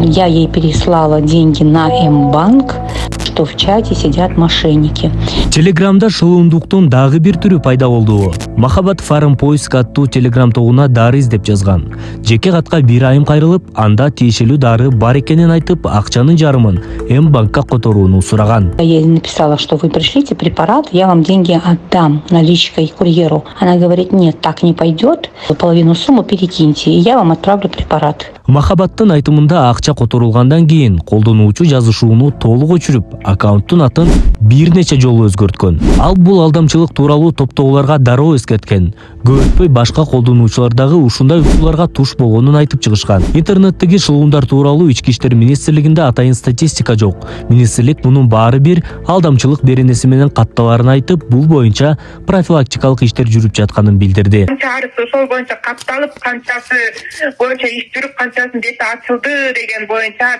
я ей переслала деньги на М-банк, что в чате сидят мошенники. Телеграмда шылуундуктун дагы бир түрү пайда болду. Махабат Фарм Поиск аттуу телеграм тобуна дары издеп жазган. Жеке катка бир айым кайрылып, анда тиешелүү дары бар экенин айтып, акчанын жарымын М-банкка которууну сураган. Я ей написала, что вы пришлите препарат, я вам деньги отдам наличкой курьеру. Она говорит, нет, так не пойдет, половину суммы перекиньте, и я вам отправлю препарат. Махабаттын айтымында акча которулгандан кийин колдонуучу жазышууну толук өчүрүп, аккаунттун атын бир нече жолу өзгөрткөн. Ал бул алдамчылык тууралуу топтогуларга дароо эскерткен. Көп өтпөй башка колдонуучулар дагы ушундай учурларга туш болгонун айтып чыгышкан. Интернеттеги шылуундар тууралуу Ички иштер министрлигинде атайын статистика жок. Министрлик мунун баары бир алдамчылык беренеси менен катталарын айтып, бул боюнча профилактикалык иштер жүрүп жатканын билдирди. Сол боюнча катталып, канчасы боюнча иш жүрүп, канчасынын бети ачылды деген боюнча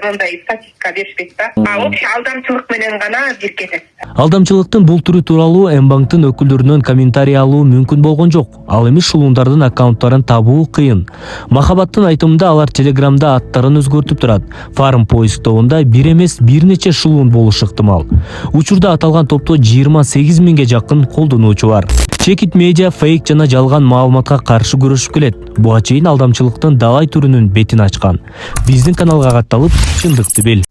мындай статистика беришпейт да. Общий алдамчылык менен гана бир кетет. Алдамчылыктын бул түрү тууралуу М-банктын өкүлдөрүнөн комментарий алуу мүмкүн болгон жок. Ал эми шылуундардын аккаунттарын табуу кыйын. Махабаттын айтымында алар телеграмда аттарын өзгөртүп турат. Фарм Поиск тобунда бир эмес бир нече шылуун болушу ыктымал. Учурда аталган топто 28 миңге жакын колдонуучу бар. Чекит медиа фейк жана жалган маалыматка каршы күрөшүп келет. Буга чейин алдамчылыктын далай түрүнүн бетин ачкан. Биздин каналга катталып, чындыкты бил.